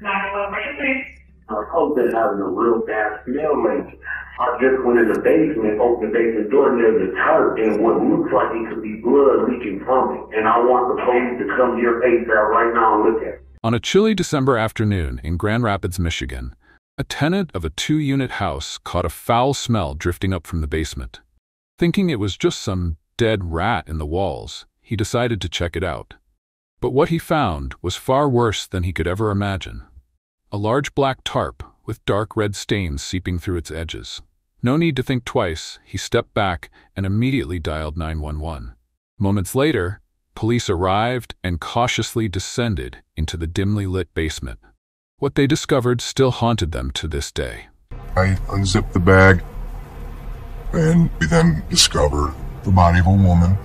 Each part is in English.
I've been having a real bad smell lately. I just went in the basement, opened the basement door near the tarp, and what looks like it could be blood leaking from it. And I want the police to come here ASAP right now and look at it. On a chilly December afternoon in Grand Rapids, Michigan, a tenant of a 2-unit house caught a foul smell drifting up from the basement. Thinking it was just some dead rat in the walls, he decided to check it out. But what he found was far worse than he could ever imagine. A large black tarp with dark red stains seeping through its edges. No need to think twice, he stepped back and immediately dialed 911. Moments later, police arrived and cautiously descended into the dimly lit basement. What they discovered still haunted them to this day. I unzipped the bag, and we then discovered the body of a woman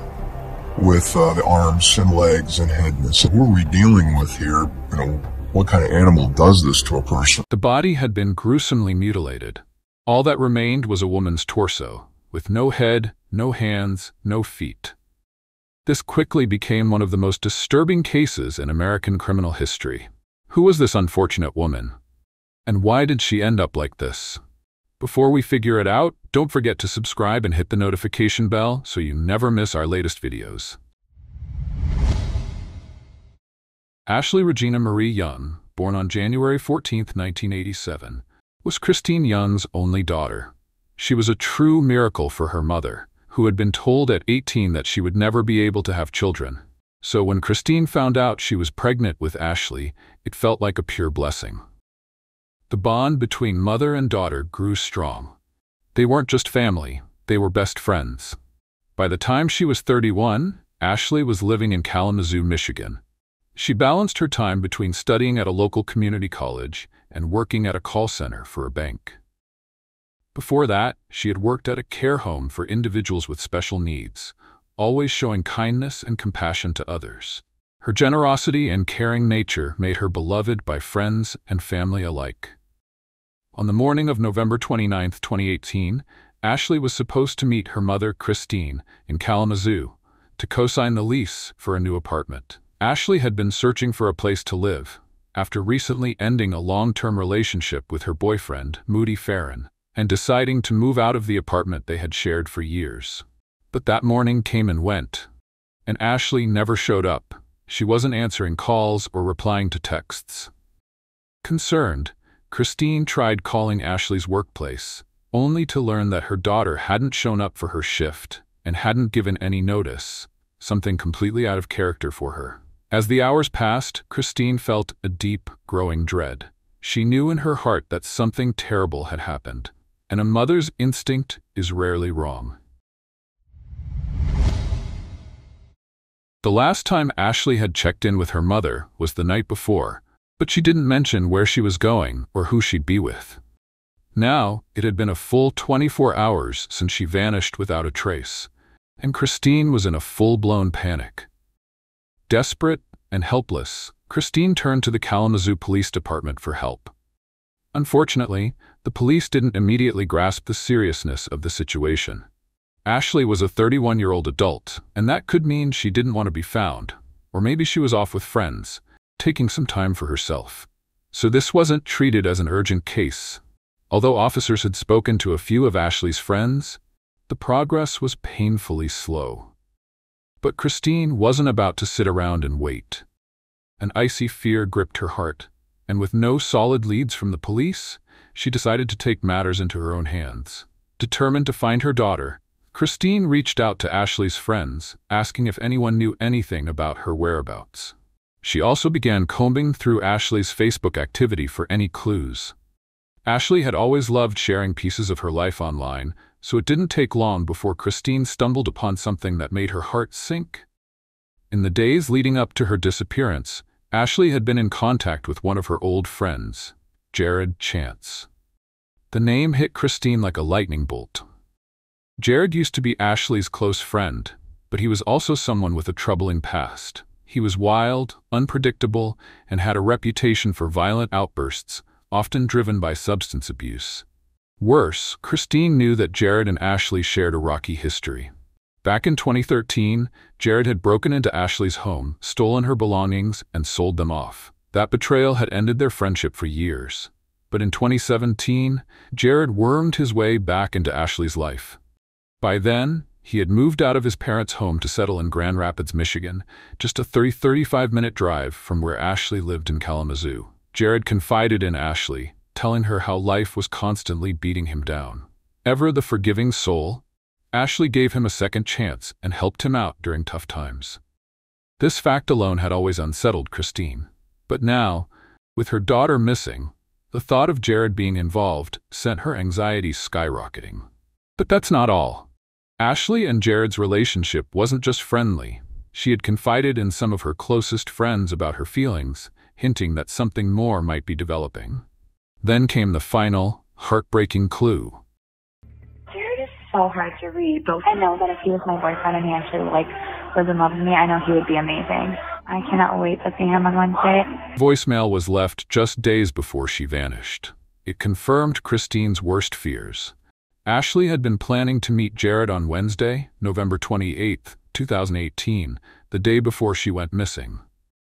with the arms and legs and head. And so who are we dealing with here? What kind of animal does this to a person? The body had been gruesomely mutilated. All that remained was a woman's torso, with no head, no hands, no feet. This quickly became one of the most disturbing cases in American criminal history. Who was this unfortunate woman? And why did she end up like this? Before we figure it out, don't forget to subscribe and hit the notification bell so you never miss our latest videos. Ashley Regina Marie Young, born on January 14, 1987, was Christine Young's only daughter. She was a true miracle for her mother, who had been told at 18 that she would never be able to have children. So when Christine found out she was pregnant with Ashley, it felt like a pure blessing. The bond between mother and daughter grew strong. They weren't just family, they were best friends. By the time she was 31, Ashley was living in Kalamazoo, Michigan. She balanced her time between studying at a local community college and working at a call center for a bank. Before that, she had worked at a care home for individuals with special needs, always showing kindness and compassion to others. Her generosity and caring nature made her beloved by friends and family alike. On the morning of November 29, 2018, Ashley was supposed to meet her mother, Christine, in Kalamazoo to co-sign the lease for a new apartment. Ashley had been searching for a place to live after recently ending a long-term relationship with her boyfriend, Moody Farron, and deciding to move out of the apartment they had shared for years. But that morning came and went, and Ashley never showed up. She wasn't answering calls or replying to texts. Concerned, Christine tried calling Ashley's workplace, only to learn that her daughter hadn't shown up for her shift and hadn't given any notice, something completely out of character for her. As the hours passed, Christine felt a deep, growing dread. She knew in her heart that something terrible had happened, and a mother's instinct is rarely wrong. The last time Ashley had checked in with her mother was the night before, but she didn't mention where she was going or who she'd be with. Now, it had been a full 24 hours since she vanished without a trace, and Christine was in a full-blown panic. Desperate and helpless, Christine turned to the Kalamazoo Police Department for help. Unfortunately, the police didn't immediately grasp the seriousness of the situation. Ashley was a 31-year-old adult, and that could mean she didn't want to be found, or maybe she was off with friends, taking some time for herself. So this wasn't treated as an urgent case. Although officers had spoken to a few of Ashley's friends, the progress was painfully slow. But Christine wasn't about to sit around and wait. An icy fear gripped her heart, and with no solid leads from the police, she decided to take matters into her own hands. Determined to find her daughter, Christine reached out to Ashley's friends, asking if anyone knew anything about her whereabouts. She also began combing through Ashley's Facebook activity for any clues. Ashley had always loved sharing pieces of her life online, so it didn't take long before Christine stumbled upon something that made her heart sink. In the days leading up to her disappearance, Ashley had been in contact with one of her old friends, Jared Chance. The name hit Christine like a lightning bolt. Jared used to be Ashley's close friend, but he was also someone with a troubling past. He was wild, unpredictable, and had a reputation for violent outbursts, often driven by substance abuse. Worse, Christine knew that Jared and Ashley shared a rocky history. Back in 2013, Jared had broken into Ashley's home, stolen her belongings, and sold them off. That betrayal had ended their friendship for years. But in 2017, Jared wormed his way back into Ashley's life. By then, he had moved out of his parents' home to settle in Grand Rapids, Michigan, just a 35-minute drive from where Ashley lived in Kalamazoo. Jared confided in Ashley, telling her how life was constantly beating him down. Ever the forgiving soul, Ashley gave him a second chance and helped him out during tough times. This fact alone had always unsettled Christine. But now, with her daughter missing, the thought of Jared being involved sent her anxiety skyrocketing. But that's not all. Ashley and Jared's relationship wasn't just friendly. She had confided in some of her closest friends about her feelings, hinting that something more might be developing. Then came the final, heartbreaking clue. Jared is so hard to read, but I know that if he was my boyfriend and he actually was in love with me, I know he would be amazing. I cannot wait to see him on Wednesday. Voicemail was left just days before she vanished. It confirmed Christine's worst fears. Ashley had been planning to meet Jared on Wednesday, November 28, 2018, the day before she went missing.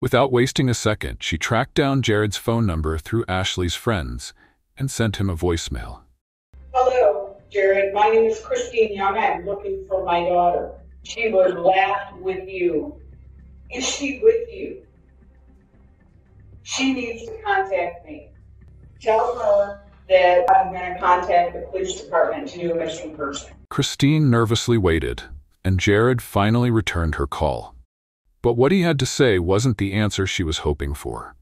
Without wasting a second, she tracked down Jared's phone number through Ashley's friends and sent him a voicemail. Hello, Jared. My name is Christine Young. I'm looking for my daughter. She was last with you. Is she with you? She needs to contact me. Tell her that I'm going to contact the police department to do a missing person. Christine nervously waited, and Jared finally returned her call. But what he had to say wasn't the answer she was hoping for.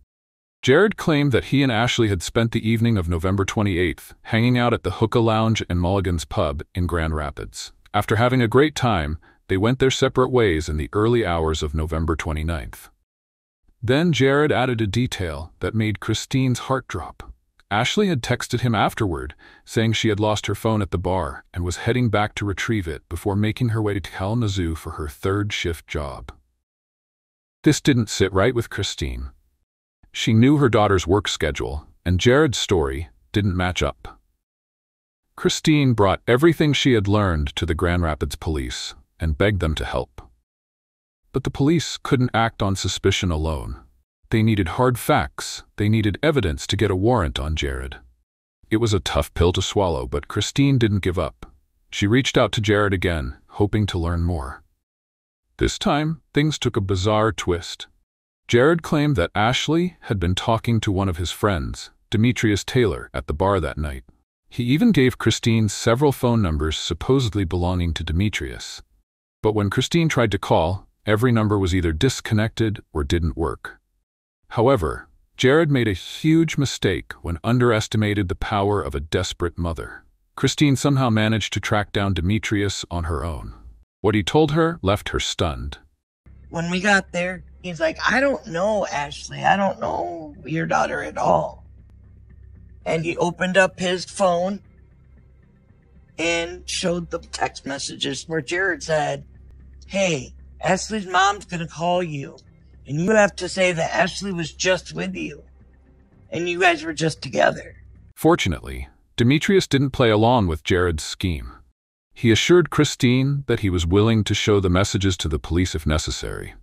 Jared claimed that he and Ashley had spent the evening of November 28th hanging out at the Hookah Lounge and Mulligan's Pub in Grand Rapids. After having a great time, they went their separate ways in the early hours of November 29th. Then Jared added a detail that made Christine's heart drop. Ashley had texted him afterward, saying she had lost her phone at the bar and was heading back to retrieve it before making her way to Kalamazoo for her third shift job. This didn't sit right with Christine. She knew her daughter's work schedule, and Jared's story didn't match up. Christine brought everything she had learned to the Grand Rapids police and begged them to help. But the police couldn't act on suspicion alone. They needed hard facts. They needed evidence to get a warrant on Jared. It was a tough pill to swallow, but Christine didn't give up. She reached out to Jared again, hoping to learn more. This time, things took a bizarre twist. Jared claimed that Ashley had been talking to one of his friends, Demetrius Taylor, at the bar that night. He even gave Christine several phone numbers supposedly belonging to Demetrius. But when Christine tried to call, every number was either disconnected or didn't work. However, Jared made a huge mistake when underestimated the power of a desperate mother. Christine somehow managed to track down Demetrius on her own. What he told her left her stunned. When we got there, he's like, I don't know, Ashley. I don't know your daughter at all. And he opened up his phone and showed the text messages where Jared said, hey, Ashley's mom's going to call you. And you have to say that Ashley was just with you. And you guys were just together. Fortunately, Demetrius didn't play along with Jared's scheme. He assured Christine that he was willing to show the messages to the police if necessary.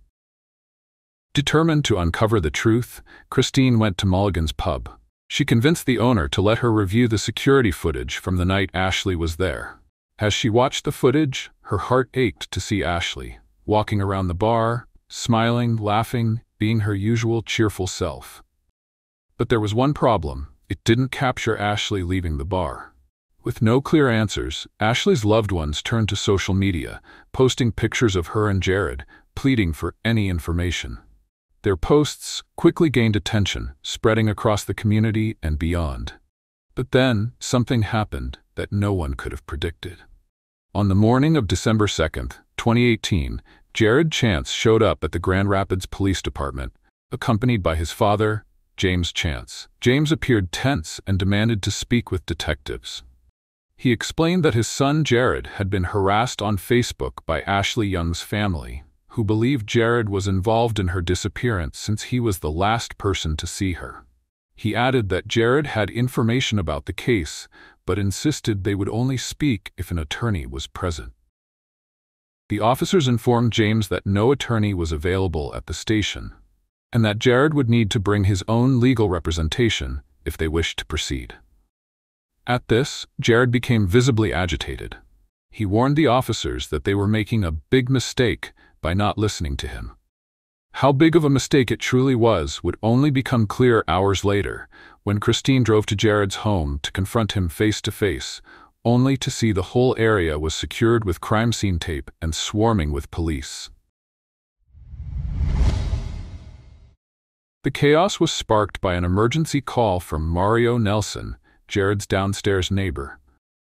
Determined to uncover the truth, Christine went to Mulligan's Pub. She convinced the owner to let her review the security footage from the night Ashley was there. As she watched the footage, her heart ached to see Ashley, walking around the bar, smiling, laughing, being her usual cheerful self. But there was one problem. It didn't capture Ashley leaving the bar. With no clear answers, Ashley's loved ones turned to social media, posting pictures of her and Jared, pleading for any information. Their posts quickly gained attention, spreading across the community and beyond. But then, something happened that no one could have predicted. On the morning of December 2nd, 2018, Jared Chance showed up at the Grand Rapids Police Department, accompanied by his father, James Chance. James appeared tense and demanded to speak with detectives. He explained that his son Jared had been harassed on Facebook by Ashley Young's family, who believed Jared was involved in her disappearance since he was the last person to see her. He added that Jared had information about the case, but insisted they would only speak if an attorney was present. The officers informed James that no attorney was available at the station. and that Jared would need to bring his own legal representation if they wished to proceed. At this, Jared became visibly agitated. He warned the officers that they were making a big mistake by not listening to him. How big of a mistake it truly was would only become clear hours later, when Christine drove to Jared's home to confront him face to face, only to see the whole area was secured with crime scene tape and swarming with police. The chaos was sparked by an emergency call from Mario Nelson, Jared's downstairs neighbor.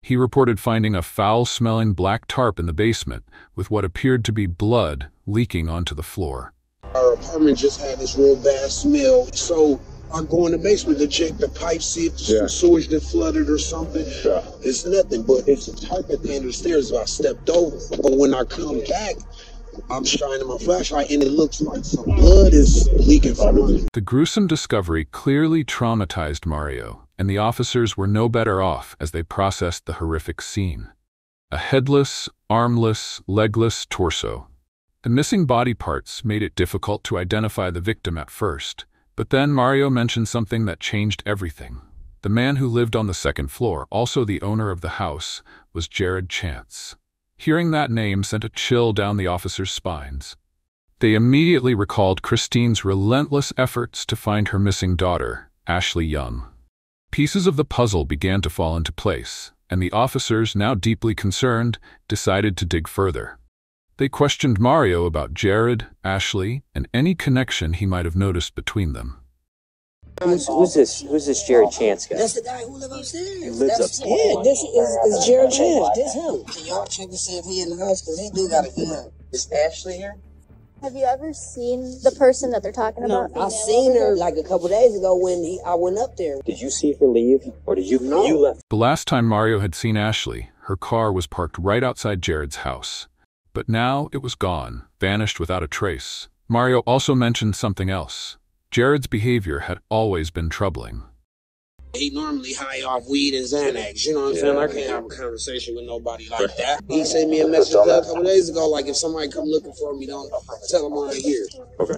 He reported finding a foul-smelling black tarp in the basement with what appeared to be blood leaking onto the floor. Our apartment just had this real bad smell, so I go in the basement to check the pipes, see if some sewage that flooded or something. Yeah. It's nothing, but it's a tarp at the end of the stairs that I stepped over. But when I come back, I'm shining my flashlight and it looks like some blood is leaking from it. The gruesome discovery clearly traumatized Mario, and the officers were no better off as they processed the horrific scene. A headless, armless, legless torso. The missing body parts made it difficult to identify the victim at first, but then Mario mentioned something that changed everything. The man who lived on the second floor, also the owner of the house, was Jared Chance. Hearing that name sent a chill down the officers' spines. They immediately recalled Christine's relentless efforts to find her missing daughter, Ashley Young. Pieces of the puzzle began to fall into place, and the officers, now deeply concerned, decided to dig further. They questioned Mario about Jared, Ashley, and any connection he might have noticed between them. Who's this Jared Chance guy? That's the guy who lives upstairs. He lives upstairs. Yeah, this is Jared Chance. This him. Can y'all check to see if he in the house? Because he do got a gun. Is Ashley here? Have you ever seen the person that they're talking about? I seen her like a couple days ago when I went up there. Did you see her leave? Or did you know? You left? The last time Mario had seen Ashley, her car was parked right outside Jared's house. But now it was gone, vanished without a trace. Mario also mentioned something else. Jared's behavior had always been troubling. He normally high off weed and Xanax, you know what I'm saying? I can't have a conversation with nobody like that. He sent me a message a couple days ago, like if somebody come looking for me, don't tell them I'm here. Okay.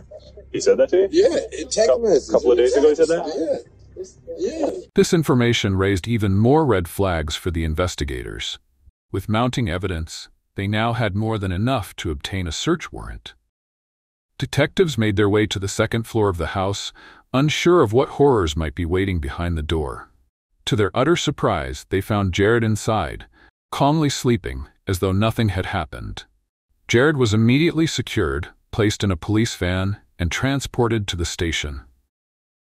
He said that to you? Yeah, in text message. A couple of days ago he said that? Yeah. This information raised even more red flags for the investigators. With mounting evidence, they now had more than enough to obtain a search warrant. Detectives made their way to the second floor of the house, unsure of what horrors might be waiting behind the door. To their utter surprise, they found Jared inside, calmly sleeping, as though nothing had happened. Jared was immediately secured, placed in a police van, and transported to the station.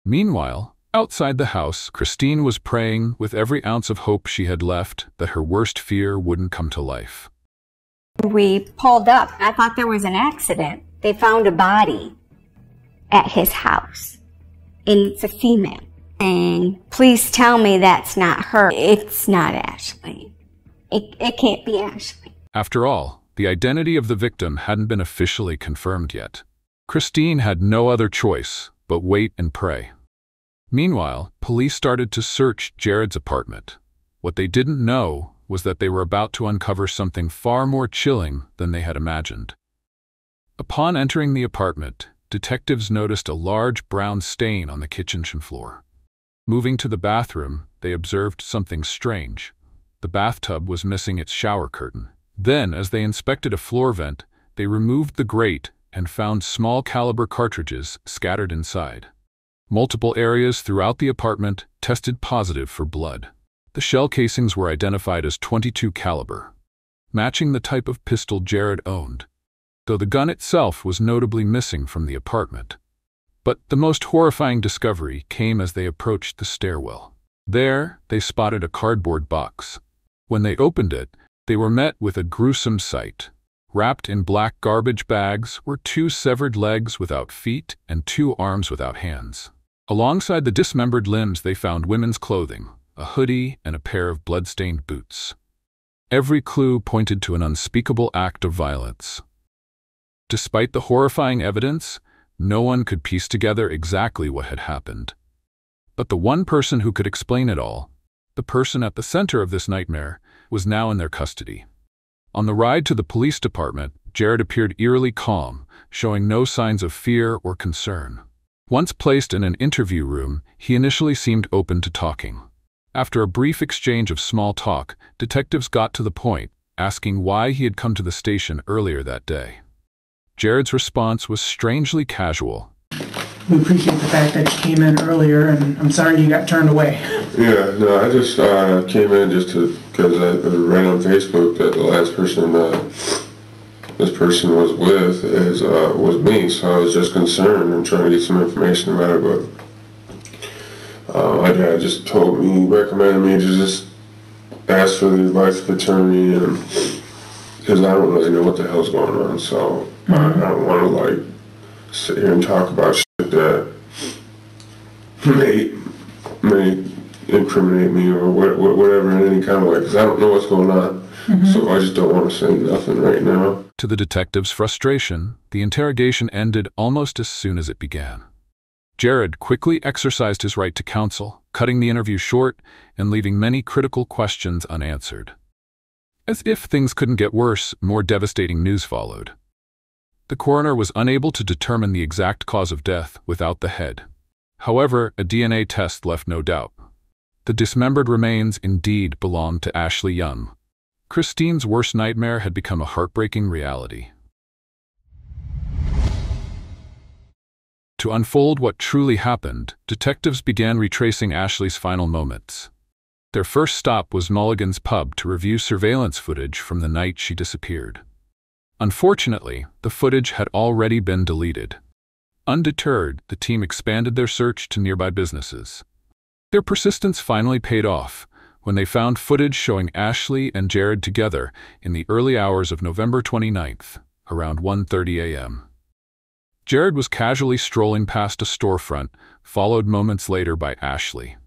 Meanwhile, outside the house, Christine was praying with every ounce of hope she had left that her worst fear wouldn't come to life. We pulled up. I thought there was an accident. They found a body at his house, and it's a female. And please tell me that's not her. It's not Ashley. It can't be Ashley. After all, the identity of the victim hadn't been officially confirmed yet. Christine had no other choice but wait and pray. Meanwhile, police started to search Jared's apartment. What they didn't know was that they were about to uncover something far more chilling than they had imagined. Upon entering the apartment, detectives noticed a large brown stain on the kitchen floor. Moving to the bathroom, they observed something strange. The bathtub was missing its shower curtain. Then, as they inspected a floor vent, they removed the grate and found small caliber cartridges scattered inside. Multiple areas throughout the apartment tested positive for blood. The shell casings were identified as .22 caliber, matching the type of pistol Jared owned, though the gun itself was notably missing from the apartment. But the most horrifying discovery came as they approached the stairwell. There, they spotted a cardboard box. When they opened it, they were met with a gruesome sight. Wrapped in black garbage bags were 2 severed legs without feet and 2 arms without hands. Alongside the dismembered limbs, they found women's clothing, a hoodie, and a pair of blood-stained boots. Every clue pointed to an unspeakable act of violence. Despite the horrifying evidence, no one could piece together exactly what had happened. But the one person who could explain it all, the person at the center of this nightmare, was now in their custody. On the ride to the police department, Jared appeared eerily calm, showing no signs of fear or concern. Once placed in an interview room, he initially seemed open to talking. After a brief exchange of small talk, detectives got to the point, asking why he had come to the station earlier that day. Jared's response was strangely casual. We appreciate the fact that you came in earlier, and I'm sorry you got turned away. Yeah, no, I just came in just because I read on Facebook that the last person this person was with was me, so I was just concerned and trying to get some information about it, but my dad just recommended me to just ask for the advice of attorney, and because I don't really know what the hell's going on, so I don't want to like sit here and talk about shit that may incriminate me or whatever in any kind of way, because I don't know what's going on. So I just don't want to say nothing right now. To the detective's frustration, the interrogation ended almost as soon as it began. Jared quickly exercised his right to counsel, cutting the interview short and leaving many critical questions unanswered. As if things couldn't get worse, more devastating news followed. The coroner was unable to determine the exact cause of death without the head. However, a DNA test left no doubt. The dismembered remains indeed belonged to Ashley Young. Christine's worst nightmare had become a heartbreaking reality. To unfold what truly happened, detectives began retracing Ashley's final moments. Their first stop was Mulligan's pub to review surveillance footage from the night she disappeared. Unfortunately, the footage had already been deleted. Undeterred, the team expanded their search to nearby businesses. Their persistence finally paid off when they found footage showing Ashley and Jared together in the early hours of November 29th, around 1:30 a.m. Jared was casually strolling past a storefront, followed moments later by Ashley.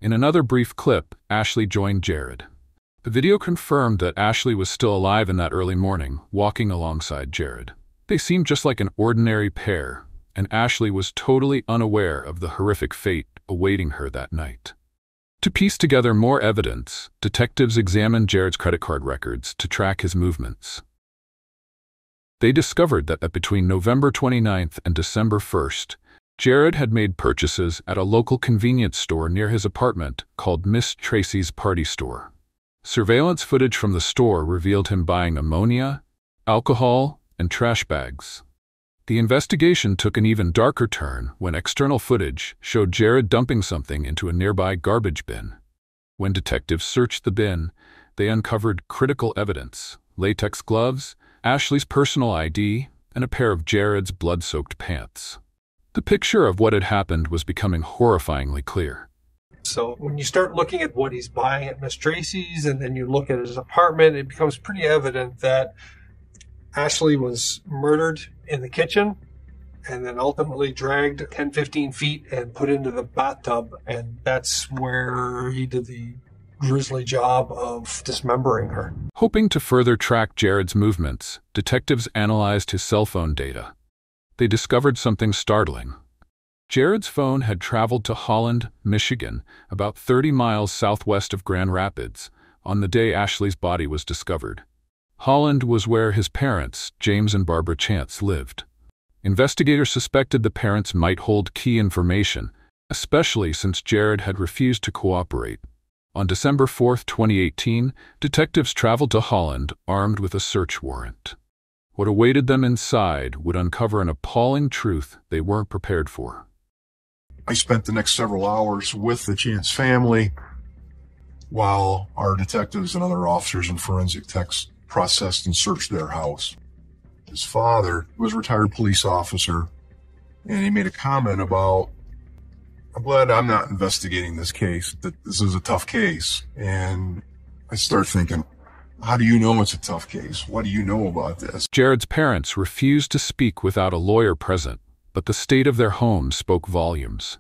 In another brief clip, Ashley joined Jared. The video confirmed that Ashley was still alive in that early morning, walking alongside Jared. They seemed just like an ordinary pair, and Ashley was totally unaware of the horrific fate awaiting her that night. To piece together more evidence, detectives examined Jared's credit card records to track his movements. They discovered that between November 29th and December 1st, Jared had made purchases at a local convenience store near his apartment called Miss Tracy's Party Store. Surveillance footage from the store revealed him buying ammonia, alcohol, and trash bags. The investigation took an even darker turn when external footage showed Jared dumping something into a nearby garbage bin. When detectives searched the bin, they uncovered critical evidence: latex gloves, Ashley's personal ID, and a pair of Jared's blood-soaked pants. The picture of what had happened was becoming horrifyingly clear. So when you start looking at what he's buying at Miss Tracy's and then you look at his apartment, it becomes pretty evident that Ashley was murdered in the kitchen and then ultimately dragged 10-15 feet and put into the bathtub, and that's where he did the grisly job of dismembering her. Hoping to further track Jared's movements, detectives analyzed his cell phone data. They discovered something startling. Jared's phone had traveled to Holland, Michigan, about 30 miles southwest of Grand Rapids, on the day Ashley's body was discovered. Holland was where his parents, James and Barbara Chance, lived. Investigators suspected the parents might hold key information, especially since Jared had refused to cooperate. On December 4, 2018, detectives traveled to Holland armed with a search warrant. What awaited them inside would uncover an appalling truth they weren't prepared for. I spent the next several hours with the Chance family while our detectives and other officers and forensic techs processed and searched their house. His father was a retired police officer, and he made a comment about, "I'm glad I'm not investigating this case, that this is a tough case." And I start thinking, how do you know it's a tough case? What do you know about this? Jared's parents refused to speak without a lawyer present, but the state of their home spoke volumes.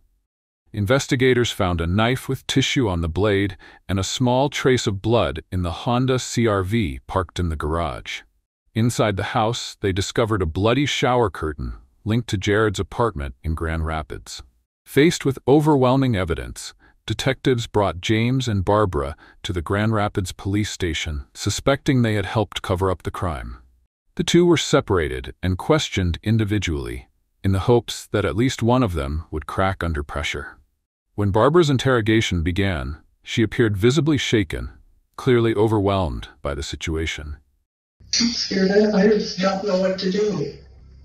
Investigators found a knife with tissue on the blade and a small trace of blood in the Honda CR-V parked in the garage. Inside the house, they discovered a bloody shower curtain linked to Jared's apartment in Grand Rapids. Faced with overwhelming evidence, detectives brought James and Barbara to the Grand Rapids police station, suspecting they had helped cover up the crime. The two were separated and questioned individually, in the hopes that at least one of them would crack under pressure. When Barbara's interrogation began, she appeared visibly shaken, clearly overwhelmed by the situation. I'm scared. I just don't know what to do.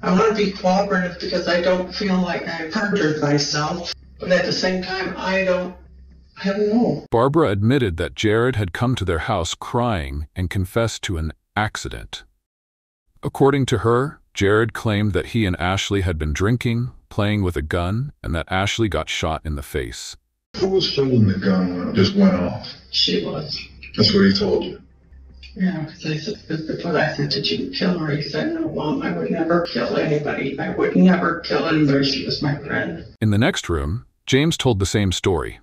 I want to be cooperative because I don't feel like I've perjured myself, but at the same time, I don't know. Barbara admitted that Jared had come to their house crying and confessed to an accident. According to her, Jared claimed that he and Ashley had been drinking, playing with a gun, and that Ashley got shot in the face. Who was holding the gun when it just went off? She was. That's what he told you? Yeah, because I said, did you kill her? He said, no, Mom, I would never kill anybody. I would never kill anybody. She was my friend. In the next room, James told the same story.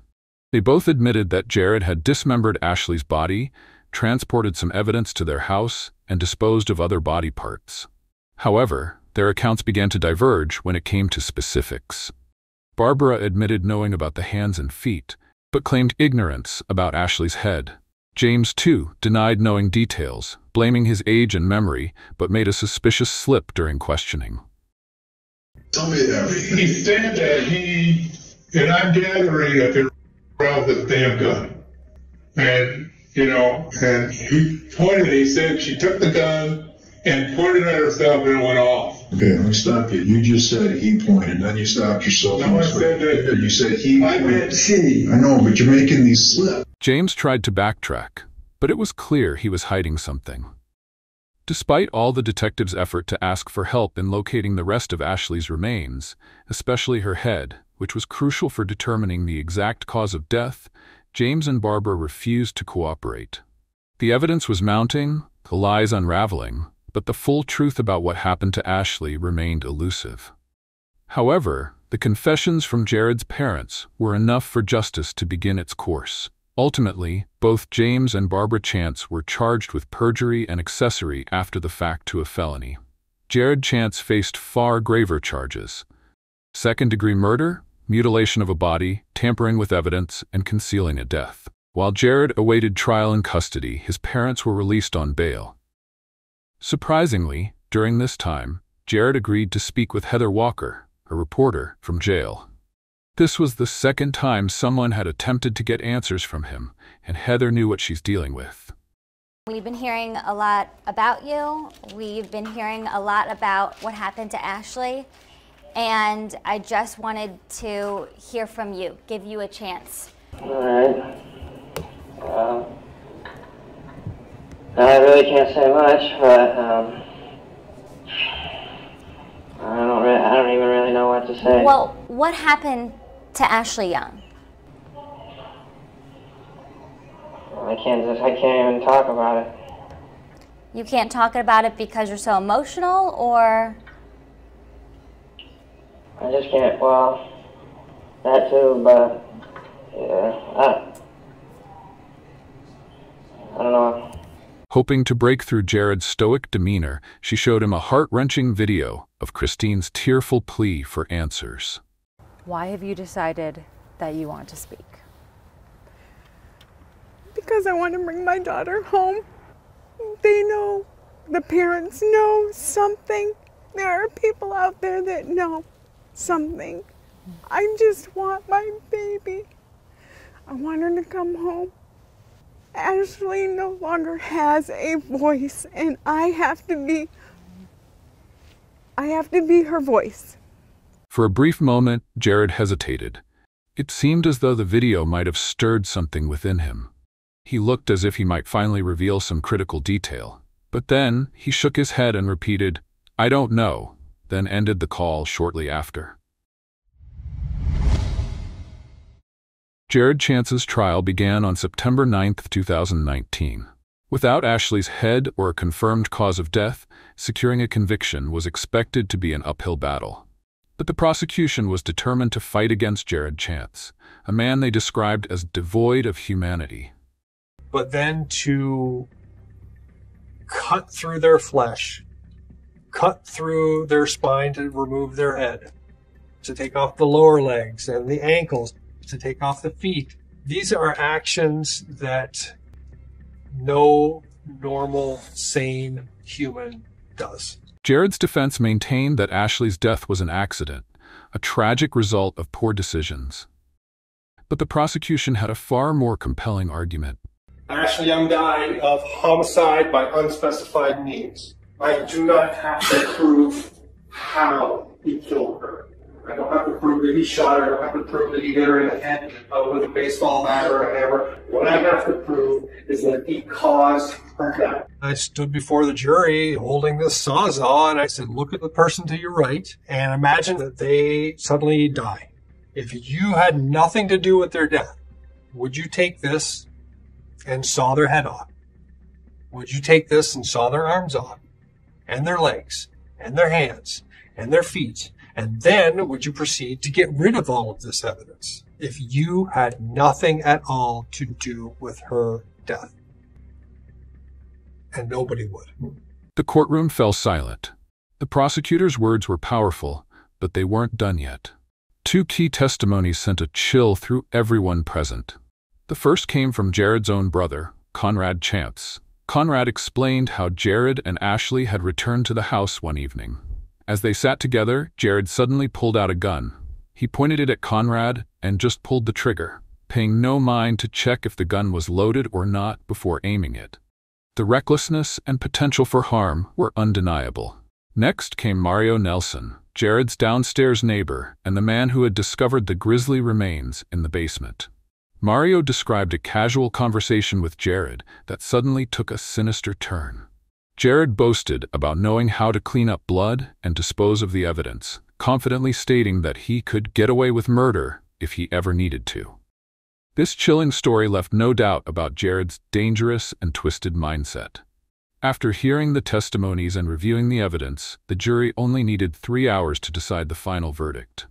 They both admitted that Jared had dismembered Ashley's body, transported some evidence to their house, and disposed of other body parts. However, their accounts began to diverge when it came to specifics. Barbara admitted knowing about the hands and feet, but claimed ignorance about Ashley's head. James, too, denied knowing details, blaming his age and memory, but made a suspicious slip during questioning. Tell me everything. He said that and I'm gathering that they're around the damn gun. And, and he said she took the gun and pointed at herself and it went off. Okay, let me stop you. You just said he pointed, then you stopped yourself. No, I said that. You said he pointed. I meant she. I know, but you're making these slips. James tried to backtrack, but it was clear he was hiding something. Despite all the detectives' effort to ask for help in locating the rest of Ashley's remains, especially her head, which was crucial for determining the exact cause of death, James and Barbara refused to cooperate. The evidence was mounting, the lies unraveling, but the full truth about what happened to Ashley remained elusive. However, the confessions from Jared's parents were enough for justice to begin its course. Ultimately, both James and Barbara Chance were charged with perjury and accessory after the fact to a felony. Jared Chance faced far graver charges: second-degree murder, mutilation of a body, tampering with evidence, and concealing a death. While Jared awaited trial in custody, his parents were released on bail. Surprisingly, during this time, Jared agreed to speak with Heather Walker, a reporter from jail. This was the second time someone had attempted to get answers from him, and Heather knew what she's dealing with. We've been hearing a lot about you. We've been hearing a lot about what happened to Ashley, and I just wanted to hear from you, give you a chance. All right. I really can't say much, but I don't even really know what to say. Well, what happened to Ashley Young? I can't even talk about it. You can't talk about it because you're so emotional, or? I just can't, well, that too, but, yeah, I don't know. Hoping to break through Jared's stoic demeanor, she showed him a heart-wrenching video of Christine's tearful plea for answers. Why have you decided that you want to speak? Because I want to bring my daughter home. They know, the parents know something. There are people out there that know something. I just want my baby. I want her to come home. Ashley no longer has a voice, and I have to be her voice. For a brief moment, Jared hesitated. It seemed as though the video might have stirred something within him. He looked as if he might finally reveal some critical detail. But then, he shook his head and repeated, "I don't know," then ended the call shortly after. Jared Chance's trial began on September 9, 2019. Without Ashley's head or a confirmed cause of death, securing a conviction was expected to be an uphill battle. But the prosecution was determined to fight against Jared Chance, a man they described as devoid of humanity. But then to cut through their flesh, cut through their spine to remove their head, to take off the lower legs and the ankles, to take off the feet. These are actions that no normal, sane human does. Jared's defense maintained that Ashley's death was an accident, a tragic result of poor decisions. But the prosecution had a far more compelling argument. Ashley Young died of homicide by unspecified means. I do not have to prove how he killed her. I don't have to prove that he shot her. I don't have to prove that he hit her in the head with a baseball bat or a hammer. What I have to prove is that he caused her death. I stood before the jury holding this sawzall, and I said, look at the person to your right and imagine that they suddenly die. If you had nothing to do with their death, would you take this and saw their head off? Would you take this and saw their arms off, and their legs, and their hands, and their feet? And then would you proceed to get rid of all of this evidence if you had nothing at all to do with her death? And nobody would. The courtroom fell silent. The prosecutor's words were powerful, but they weren't done yet. Two key testimonies sent a chill through everyone present. The first came from Jared's own brother, Conrad Chance. Conrad explained how Jared and Ashley had returned to the house one evening. As they sat together, Jared suddenly pulled out a gun. He pointed it at Conrad and just pulled the trigger, paying no mind to check if the gun was loaded or not before aiming it. The recklessness and potential for harm were undeniable. Next came Mario Nelson, Jared's downstairs neighbor and the man who had discovered the grisly remains in the basement. Mario described a casual conversation with Jared that suddenly took a sinister turn. Jared boasted about knowing how to clean up blood and dispose of the evidence, confidently stating that he could get away with murder if he ever needed to. This chilling story left no doubt about Jared's dangerous and twisted mindset. After hearing the testimonies and reviewing the evidence, the jury only needed 3 hours to decide the final verdict.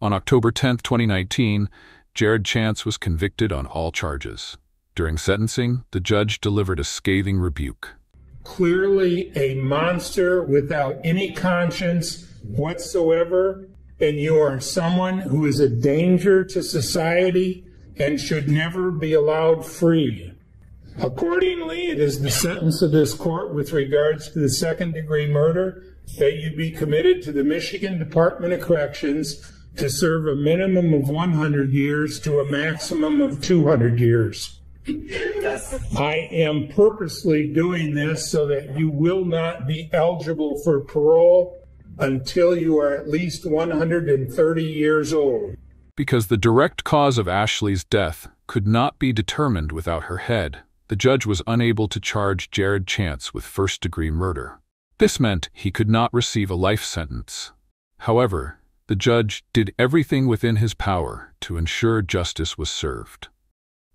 On October 10, 2019, Jared Chance was convicted on all charges. During sentencing, the judge delivered a scathing rebuke. Clearly a monster without any conscience whatsoever, and you are someone who is a danger to society and should never be allowed free. Accordingly, it is the sentence of this court with regards to the second-degree murder that you be committed to the Michigan Department of Corrections to serve a minimum of 100 years to a maximum of 200 years. I am purposely doing this so that you will not be eligible for parole until you are at least 130 years old. Because the direct cause of Ashley's death could not be determined without her head, the judge was unable to charge Jared Chance with first-degree murder. This meant he could not receive a life sentence. However, the judge did everything within his power to ensure justice was served.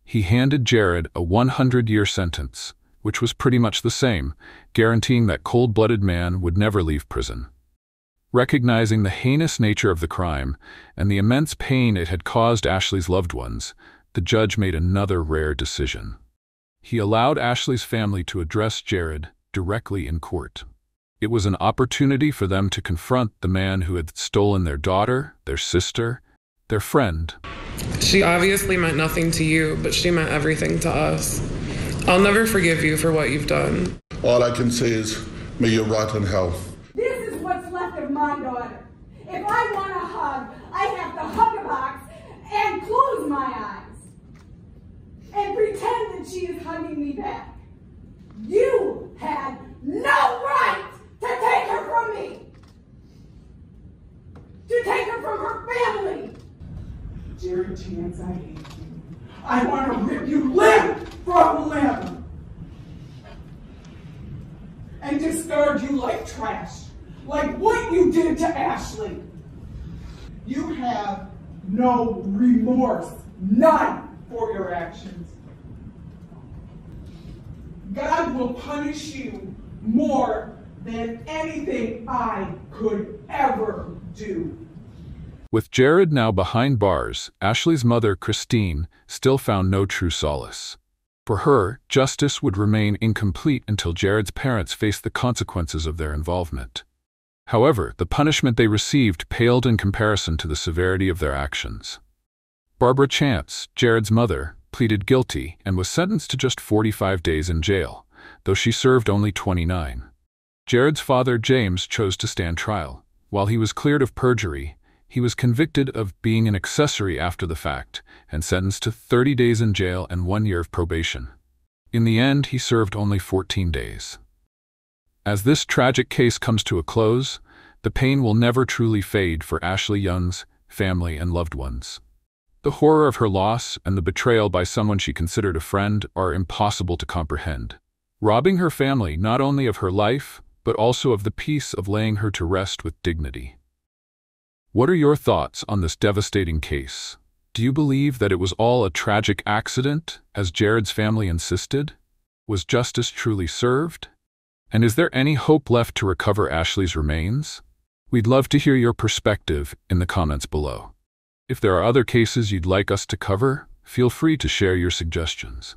He handed Jared a 100-year sentence, which was pretty much the same, guaranteeing that cold-blooded man would never leave prison. Recognizing the heinous nature of the crime and the immense pain it had caused Ashley's loved ones, the judge made another rare decision. He allowed Ashley's family to address Jared directly in court. It was an opportunity for them to confront the man who had stolen their daughter, their sister, their friend. She obviously meant nothing to you, but she meant everything to us. I'll never forgive you for what you've done. All I can say is, may you rot in hell. This is what's left of my daughter. If I want a hug, I have to hug a box and close my eyes and pretend that she is hugging me back. You had no right to take her from me, to take her from her family. Jared Chance, I hate you. I want to rip you limb from limb and discard you like trash, like what you did to Ashley. You have no remorse, none, for your actions. God will punish you more than anything I could ever do. With Jared now behind bars, Ashley's mother, Christine, still found no true solace. For her, justice would remain incomplete until Jared's parents faced the consequences of their involvement. However, the punishment they received paled in comparison to the severity of their actions. Barbara Chance, Jared's mother, pleaded guilty and was sentenced to just 45 days in jail, though she served only 29. Jared's father, James, chose to stand trial. While he was cleared of perjury, he was convicted of being an accessory after the fact and sentenced to 30 days in jail and 1 year of probation. In the end, he served only 14 days. As this tragic case comes to a close, the pain will never truly fade for Ashley Young's family and loved ones. The horror of her loss and the betrayal by someone she considered a friend are impossible to comprehend, robbing her family not only of her life, but also of the peace of laying her to rest with dignity. What are your thoughts on this devastating case? Do you believe that it was all a tragic accident, as Jared's family insisted? Was justice truly served? And is there any hope left to recover Ashley's remains? We'd love to hear your perspective in the comments below. If there are other cases you'd like us to cover, feel free to share your suggestions.